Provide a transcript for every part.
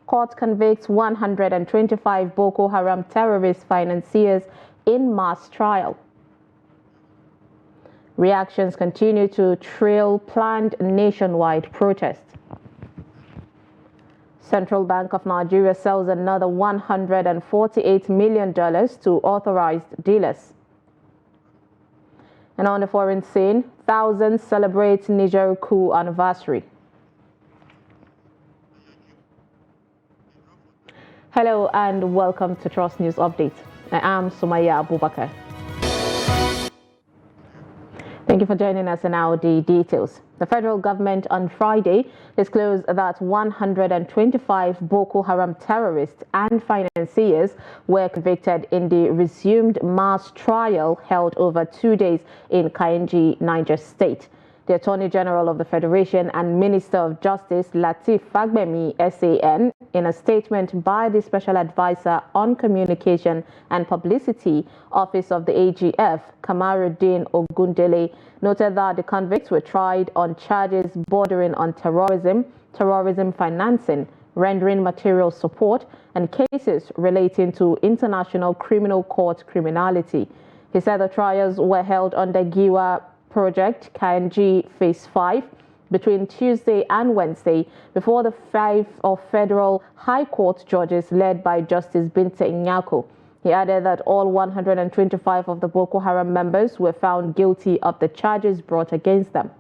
Court convicts 125 Boko Haram terrorist financiers in mass trial. Reactions continue to trail planned nationwide protests. Central Bank of Nigeria sells another $148 million to authorized dealers. And on the foreign scene, thousands celebrate Niger coup anniversary. Hello and welcome to Trust News Update. I am Sumaya Abubakar. Thank you for joining us, and now the details. The federal government on Friday disclosed that 125 Boko Haram terrorists and financiers were convicted in the resumed mass trial held over 2 days in Kainji, Niger State. The Attorney General of the Federation and Minister of Justice, Lateef Fagbemi, SAN, in a statement by the Special Advisor on Communication and Publicity, Office of the AGF, Kamaruddin Ogundele, noted that the convicts were tried on charges bordering on terrorism, terrorism financing, rendering material support, and cases relating to International Criminal Court criminality. He said the trials were held under Giwa Project KNG Phase 5 between Tuesday and Wednesday before the 5 of federal high court judges led by Justice Binte Nyako. He added that all 125 of the Boko Haram members were found guilty of the charges brought against them.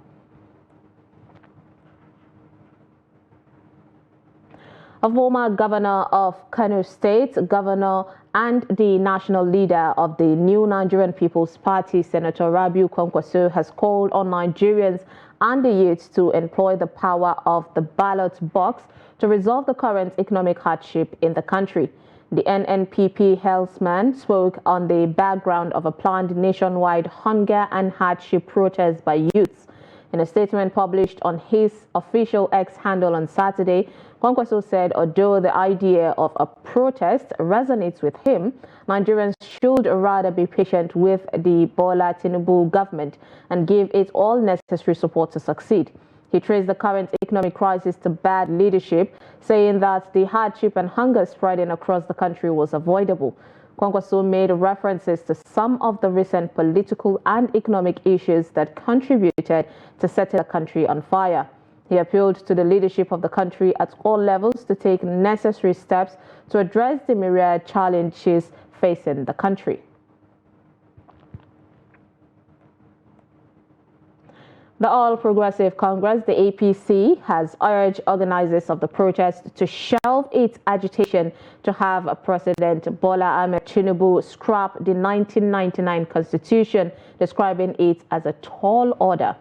A former governor of Kano State, governor and the national leader of the New Nigerian People's Party, Senator Rabiu Kwankwaso, has called on Nigerians and the youth to employ the power of the ballot box to resolve the current economic hardship in the country. The NNPP helmsman spoke on the background of a planned nationwide hunger and hardship protest by youths. In a statement published on his official X handle on Saturday, Kwankwaso said although the idea of a protest resonates with him, Nigerians should rather be patient with the tinubu government and give it all necessary support to succeed. He traced the current economic crisis to bad leadership, saying that the hardship and hunger spreading across the country was avoidable. Kwankwaso made references to some of the recent political and economic issues that contributed to setting the country on fire. He appealed to the leadership of the country at all levels to take necessary steps to address the myriad challenges facing the country. The All Progressive Congress, the APC, has urged organizers of the protest to shelve its agitation to have President Bola Ahmed Tinubu scrap the 1999 Constitution, describing it as a tall order.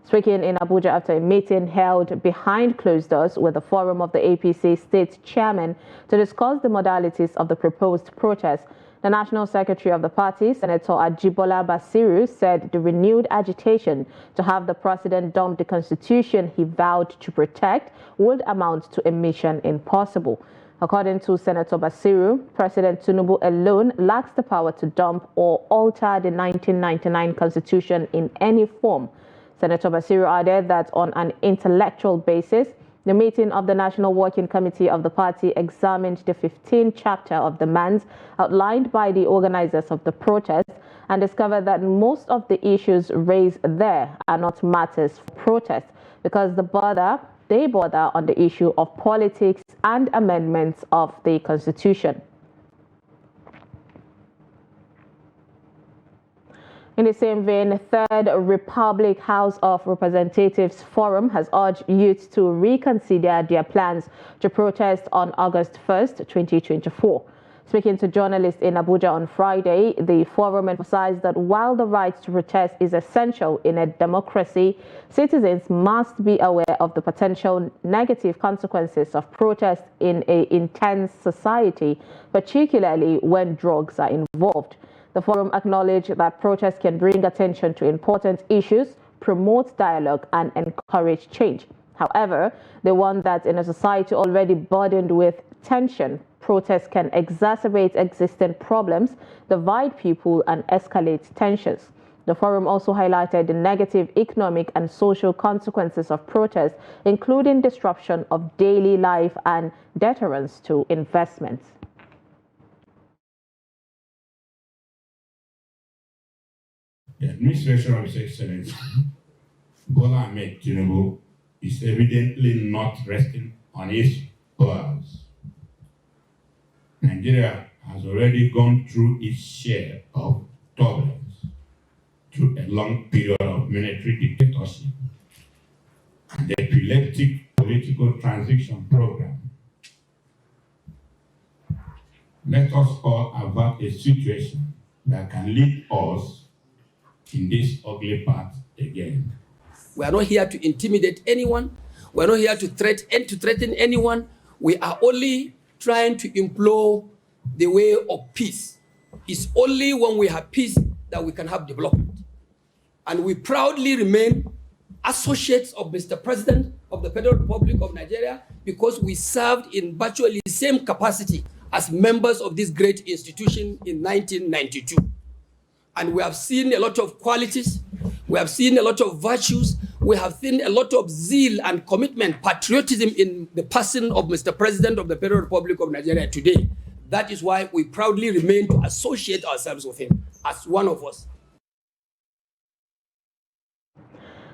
Speaking in Abuja after a meeting held behind closed doors with the Forum of the APC State Chairman to discuss the modalities of the proposed protest, the National Secretary of the party, Senator Ajibola Basiru, said the renewed agitation to have the president dump the constitution he vowed to protect would amount to a mission impossible. According to Senator Basiru, President Tinubu alone lacks the power to dump or alter the 1999 constitution in any form. Senator Basiru added that on an intellectual basis, the meeting of the National Working Committee of the party examined the 15th chapter of demands outlined by the organizers of the protest and discovered that most of the issues raised there are not matters for protest because they bother on the issue of politics and amendments of the Constitution. In the same vein, Third Republic House of Representatives Forum has urged youth to reconsider their plans to protest on August 1st, 2024. Speaking to journalists in Abuja on Friday, the forum emphasized that while the right to protest is essential in a democracy, citizens must be aware of the potential negative consequences of protest in an intense society, particularly when drugs are involved. The forum acknowledged that protests can bring attention to important issues, promote dialogue, and encourage change. However, they warned that in a society already burdened with tension, protests can exacerbate existing problems, divide people, and escalate tensions. The forum also highlighted the negative economic and social consequences of protests, including disruption of daily life and deterrence to investments. The administration of His Excellency Bola Tinubu is evidently not resting on his powers. Nigeria has already gone through its share of turbulence through a long period of military dictatorship and the epileptic political transition program. Let us all avert a situation that can lead us in this ugly path again. We are not here to intimidate anyone. We are not here to threaten anyone. We are only trying to implore the way of peace. It's only when we have peace that we can have development. And we proudly remain associates of Mr. President of the Federal Republic of Nigeria because we served in virtually the same capacity as members of this great institution in 1992. And we have seen a lot of qualities, we have seen a lot of virtues, we have seen a lot of zeal and commitment, patriotism in the person of Mr. President of the Federal Republic of Nigeria today. That is why we proudly remain to associate ourselves with him as one of us.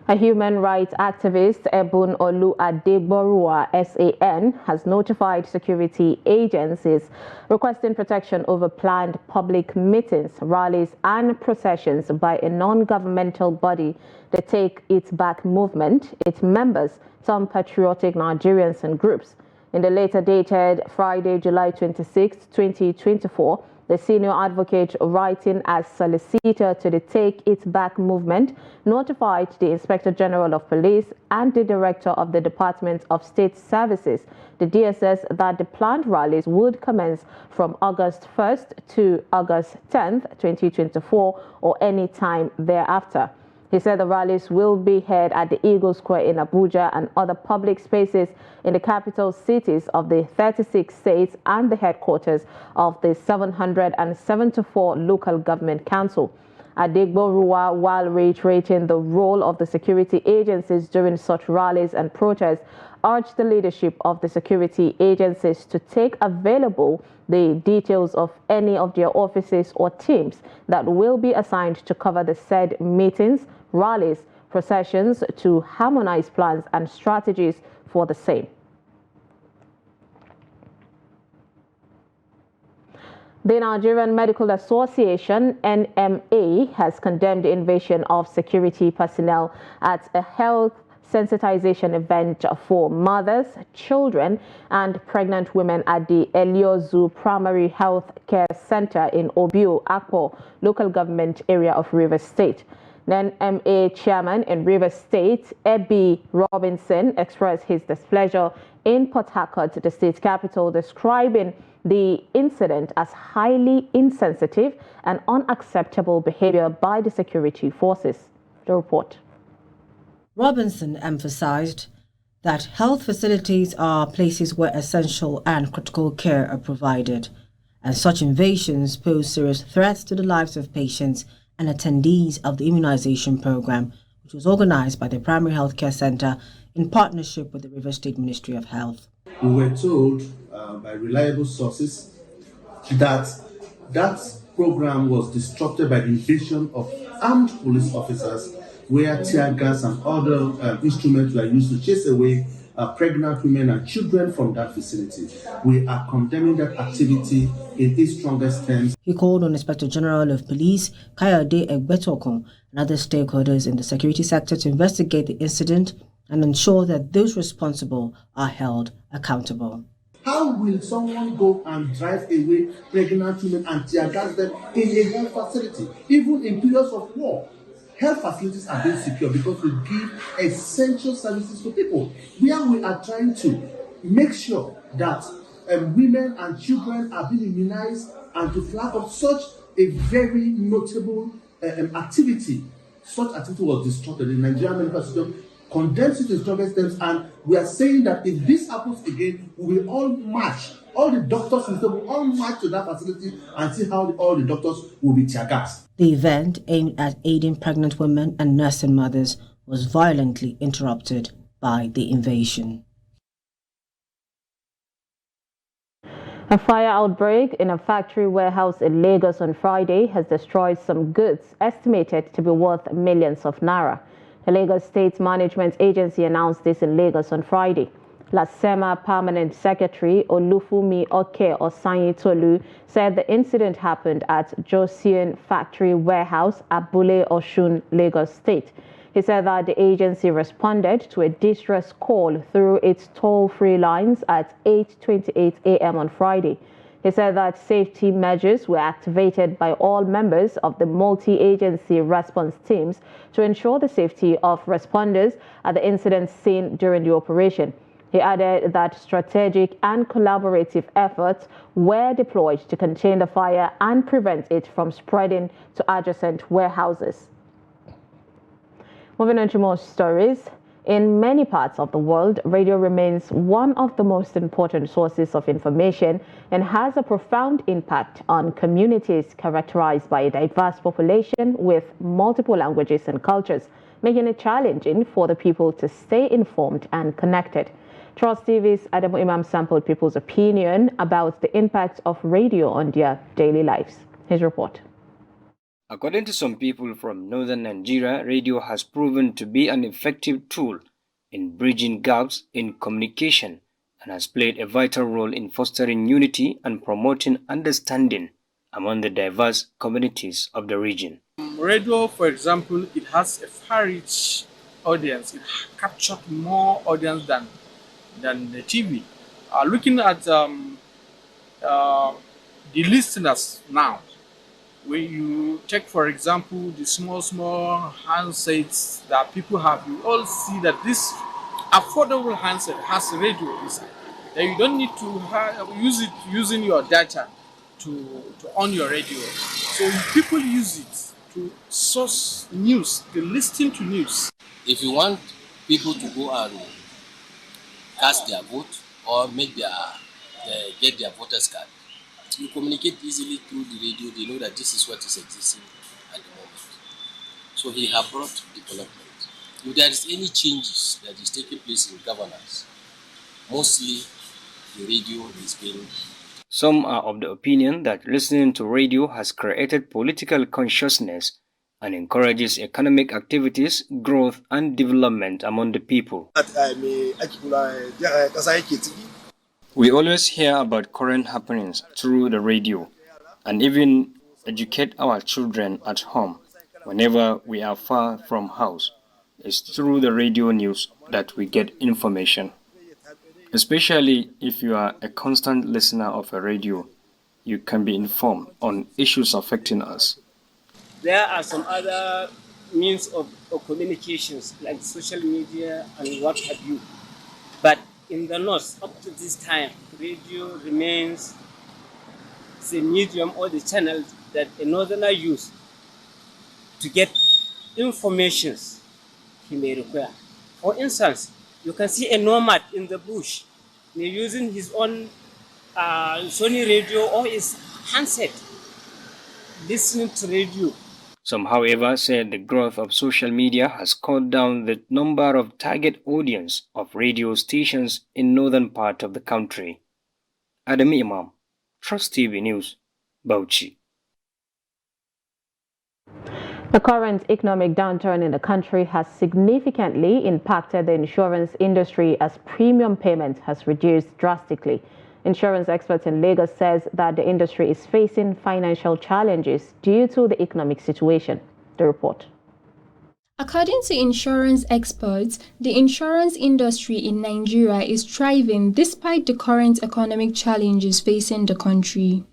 A human rights activist, Ebun Olu Adegborua, SAN, has notified security agencies requesting protection over planned public meetings, rallies and processions by a non-governmental body, the Take It Back movement, its members, some patriotic Nigerians and groups. In the later dated Friday, July 26, 2024, the senior advocate, writing as solicitor to the Take It Back movement, notified the Inspector General of Police and the Director of the Department of State Services, the DSS, that the planned rallies would commence from August 1st to August 10th, 2024, or any time thereafter. He said the rallies will be held at the Eagle Square in Abuja and other public spaces in the capital cities of the 36 states and the headquarters of the 774 local government council. Adegborua, while reiterating the role of the security agencies during such rallies and protests, urged the leadership of the security agencies to take available the details of any of their offices or teams that will be assigned to cover the said meetings, rallies, processions, to harmonize plans and strategies for the same. The Nigerian Medical Association, NMA, has condemned the invasion of security personnel at a health sensitization event for mothers, children, and pregnant women at the Eliozu Primary Health Care Center in Obio, Akpo, local government area of Rivers State. Then MA chairman in Rivers State, Ibe Robinson, expressed his displeasure in Port Harcourt, the state capital, describing the incident as highly insensitive and unacceptable behavior by the security forces. The report. Robinson emphasized that health facilities are places where essential and critical care are provided, and such invasions pose serious threats to the lives of patients and attendees of the immunization program, which was organized by the Primary Health Care Center in partnership with the Rivers State Ministry of Health. We were told by reliable sources that that program was disrupted by the invasion of armed police officers, where tear gas and other instruments were used to chase away pregnant women and children from that facility. We are condemning that activity in its strongest terms. He called on Inspector General of Police Kayode Egbetokun and other stakeholders in the security sector to investigate the incident and ensure that those responsible are held accountable. How will someone go and drive away pregnant women and tear gas them in a health facility, even in periods of war? Health facilities are being secure because we give essential services to people. Where we are trying to make sure that women and children are being immunized, and to flag up such a very notable activity. Such activity was disrupted. The Nigerian Medical Association condensed it in strongest terms, and we are saying that if this happens again, we will all march. All the doctors will all march to that facility and see how all the doctors will be tear gassed. The event, aimed at aiding pregnant women and nursing mothers, was violently interrupted by the invasion. A fire outbreak in a factory warehouse in Lagos on Friday has destroyed some goods estimated to be worth millions of naira. The Lagos State Management Agency announced this in Lagos on Friday. LASEMA Permanent Secretary Olufumi Oke Osanyitolu said the incident happened at Josian Factory Warehouse, Abule Osun, Lagos State. He said that the agency responded to a distress call through its toll-free lines at 8:28 a.m. on Friday. He said that safety measures were activated by all members of the multi-agency response teams to ensure the safety of responders at the incident scene during the operation. He added that strategic and collaborative efforts were deployed to contain the fire and prevent it from spreading to adjacent warehouses. Moving on to more stories. In many parts of the world, radio remains one of the most important sources of information and has a profound impact on communities characterized by a diverse population with multiple languages and cultures, making it challenging for the people to stay informed and connected. Trust TV's Adamu Imam sampled people's opinion about the impact of radio on their daily lives. His report. According to some people from northern Nigeria, radio has proven to be an effective tool in bridging gaps in communication and has played a vital role in fostering unity and promoting understanding among the diverse communities of the region. Radio, for example, it has a far-reach audience. It captured more audience than the TV. Looking at the listeners now, when you take, for example, the small handsets that people have, you all see that this affordable handset has radio inside. That you don't need to use it using your data to on your radio. So people use it to source news, to listen to news. If you want people to go and cast their vote or get their voters card, you communicate easily through the radio. They know that this is what is existing at the moment. So he has brought development. If there is any changes that is taking place in governance, mostly the radio is being. Some are of the opinion that listening to radio has created political consciousness and encourages economic activities, growth, and development among the people. We always hear about current happenings through the radio and even educate our children at home whenever we are far from house. It's through the radio news that we get information. Especially if you are a constant listener of a radio, you can be informed on issues affecting us. There are some other means of communications like social media and what have you. But in the north, up to this time, radio remains the medium or the channel that a northerner uses to get informations he may require. For instance, you can see a nomad in the bush using his own Sony radio or his handset, listening to radio. Some, however, said the growth of social media has cut down the number of target audience of radio stations in northern part of the country. Adam Imam, Trust TV News, Bauchi. The current economic downturn in the country has significantly impacted the insurance industry as premium payment has reduced drastically. Insurance experts in Lagos says that the industry is facing financial challenges due to the economic situation. The report. According to insurance experts, the insurance industry in Nigeria is thriving despite the current economic challenges facing the country.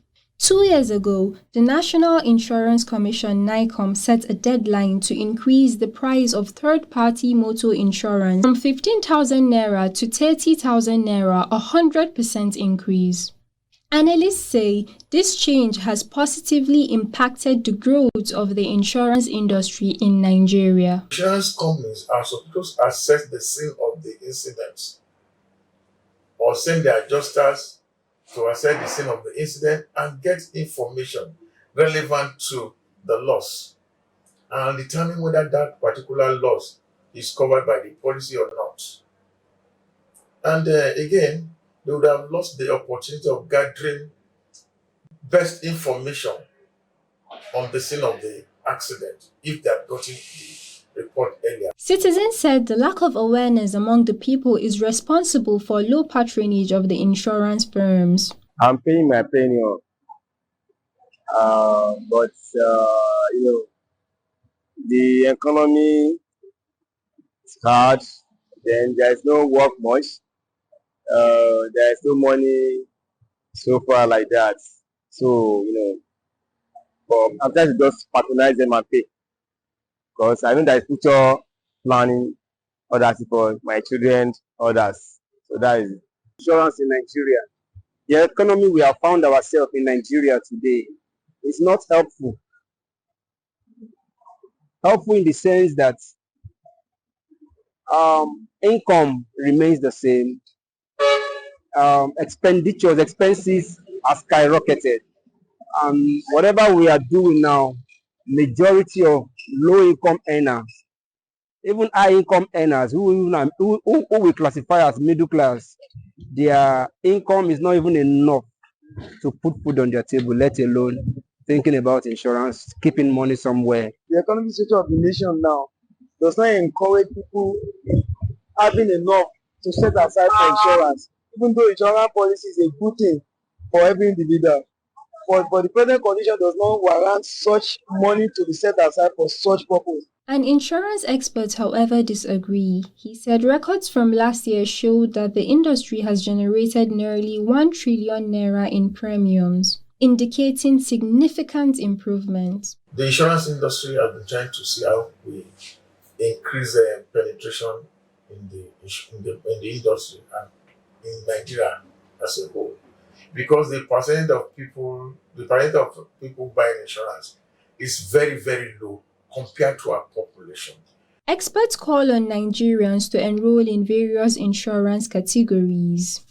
2 years ago, the National Insurance Commission (NICOM) set a deadline to increase the price of third-party motor insurance from 15,000 naira to 30,000 naira, a 100% increase. Analysts say this change has positively impacted the growth of the insurance industry in Nigeria. Insurance companies are supposed to assess the scene of the incidents or send their adjusters to assess the scene of the incident and get information relevant to the loss and determine whether that particular loss is covered by the policy or not. And again, they would have lost the opportunity of gathering best information on the scene of the accident if they had gotten the report earlier. Citizens said the lack of awareness among the people is responsible for low patronage of the insurance firms. I'm paying my premium, but the economy is hard. Then there's no work much. There's no money so far like that. So but I'm trying to just patronize them and pay because I know there's future planning, others for my children, others. So that is insurance in Nigeria. The economy we have found ourselves in Nigeria today is not helpful. Helpful in the sense that income remains the same. Expenses are skyrocketed. Whatever we are doing now, majority of low-income earners, even high-income earners who we classify as middle class, their income is not even enough to put food on their table, let alone thinking about insurance, keeping money somewhere. The economic situation of the nation now does not encourage people having enough to set aside for insurance, even though insurance policy is a good thing for every individual. But the present condition does not warrant such money to be set aside for such purpose. An insurance expert, however, disagree. He said records from last year showed that the industry has generated nearly 1 trillion naira in premiums, indicating significant improvement. The insurance industry has been trying to see how we increase penetration in the industry and in Nigeria as a whole, because the percentage of people buying insurance is very, very low compared to our population. Experts call on Nigerians to enroll in various insurance categories.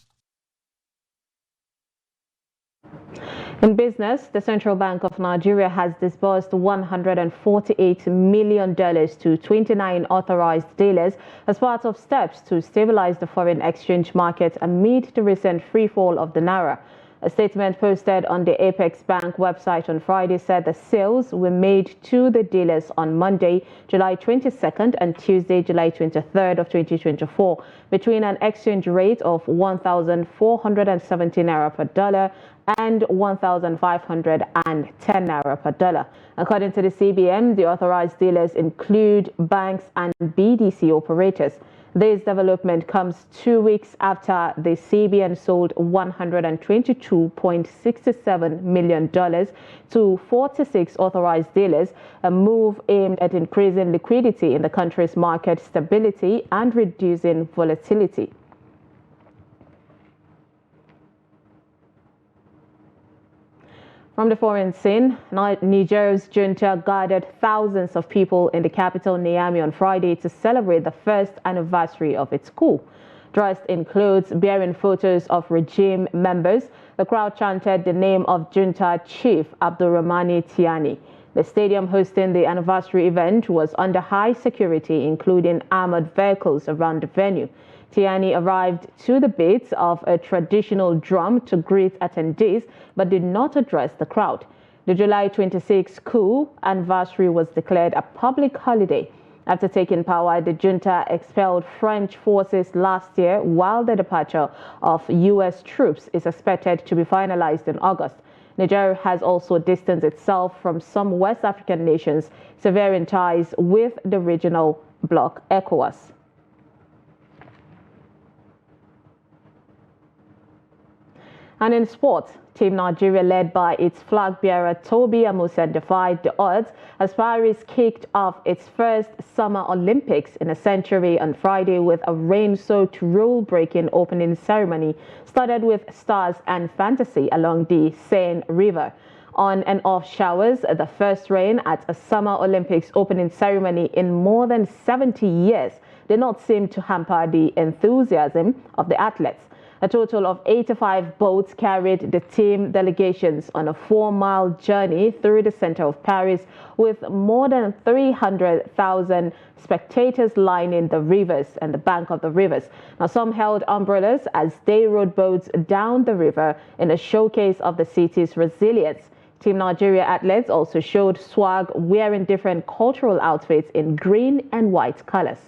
In business, the Central Bank of Nigeria has disbursed $148 million to 29 authorized dealers as part of steps to stabilize the foreign exchange market amid the recent freefall of the naira. A statement posted on the Apex Bank website on Friday said the sales were made to the dealers on Monday, July 22nd and Tuesday, July 23rd of 2024, between an exchange rate of 1,470 naira per dollar and 1,510 naira per dollar. According to the CBN, the authorized dealers include banks and BDC operators. This development comes 2 weeks after the CBN sold $122.67 million to 46 authorized dealers, a move aimed at increasing liquidity in the country's market stability and reducing volatility. From the foreign scene, Niger's junta gathered thousands of people in the capital Niamey on Friday to celebrate the first anniversary of its coup. Dressed in clothes bearing photos of regime members, the crowd chanted the name of junta chief Abdurrahmani Tiani. The stadium hosting the anniversary event was under high security, including armored vehicles around the venue. Tiani arrived to the beats of a traditional drum to greet attendees, but did not address the crowd. The July 26 coup anniversary was declared a public holiday. After taking power, the junta expelled French forces last year, while the departure of U.S. troops is expected to be finalized in August. Nigeria has also distanced itself from some West African nations, severing ties with the regional bloc ECOWAS. And in sports, Team Nigeria, led by its flag bearer Toby Amusan, defied the odds as Paris kicked off its first Summer Olympics in a century on Friday with a rain-soaked rule-breaking opening ceremony started with stars and fantasy along the Seine River. On and off showers, the first rain at a Summer Olympics opening ceremony in more than 70 years did not seem to hamper the enthusiasm of the athletes. A total of 85 boats carried the team delegations on a 4-mile journey through the center of Paris, with more than 300,000 spectators lining the rivers and the bank of the rivers. Now, some held umbrellas as they rowed boats down the river in a showcase of the city's resilience. Team Nigeria athletes also showed swag, wearing different cultural outfits in green and white colors.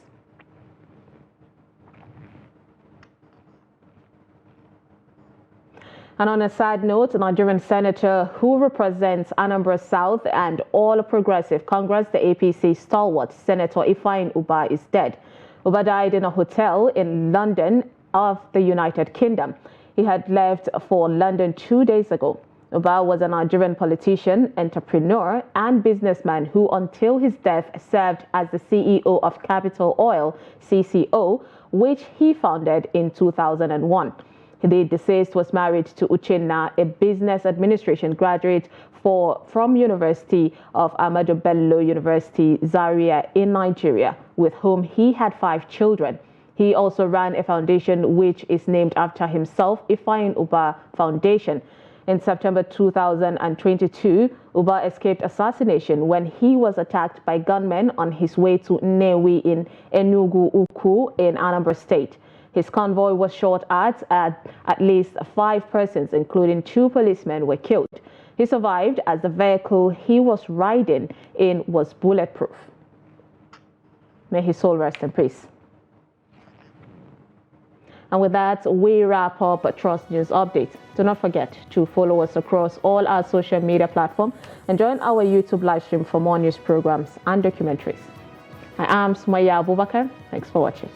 And on a sad note, a Nigerian senator who represents Anambra South and All Progressive Congress, the APC stalwart, Senator Ibe Uba, is dead. Uba died in a hotel in London of the United Kingdom. He had left for London 2 days ago. Uba was a Nigerian politician, entrepreneur, and businessman who, until his death, served as the CEO of Capital Oil, CCO, which he founded in 2001. The deceased was married to Uchenna, a business administration graduate from University of Ahmadu Bello University, Zaria in Nigeria, with whom he had 5 children. He also ran a foundation which is named after himself, Ibe Uba Foundation. In September 2022, Uba escaped assassination when he was attacked by gunmen on his way to Nnewi in Enugu Ukwu in Anambra State. His convoy was shot at least 5 persons, including 2 policemen, were killed. He survived as the vehicle he was riding in was bulletproof. May his soul rest in peace. And with that, we wrap up Trust News Update. Do not forget to follow us across all our social media platforms and join our YouTube live stream for more news programs and documentaries. I am Sumaya Abubakar. Thanks for watching.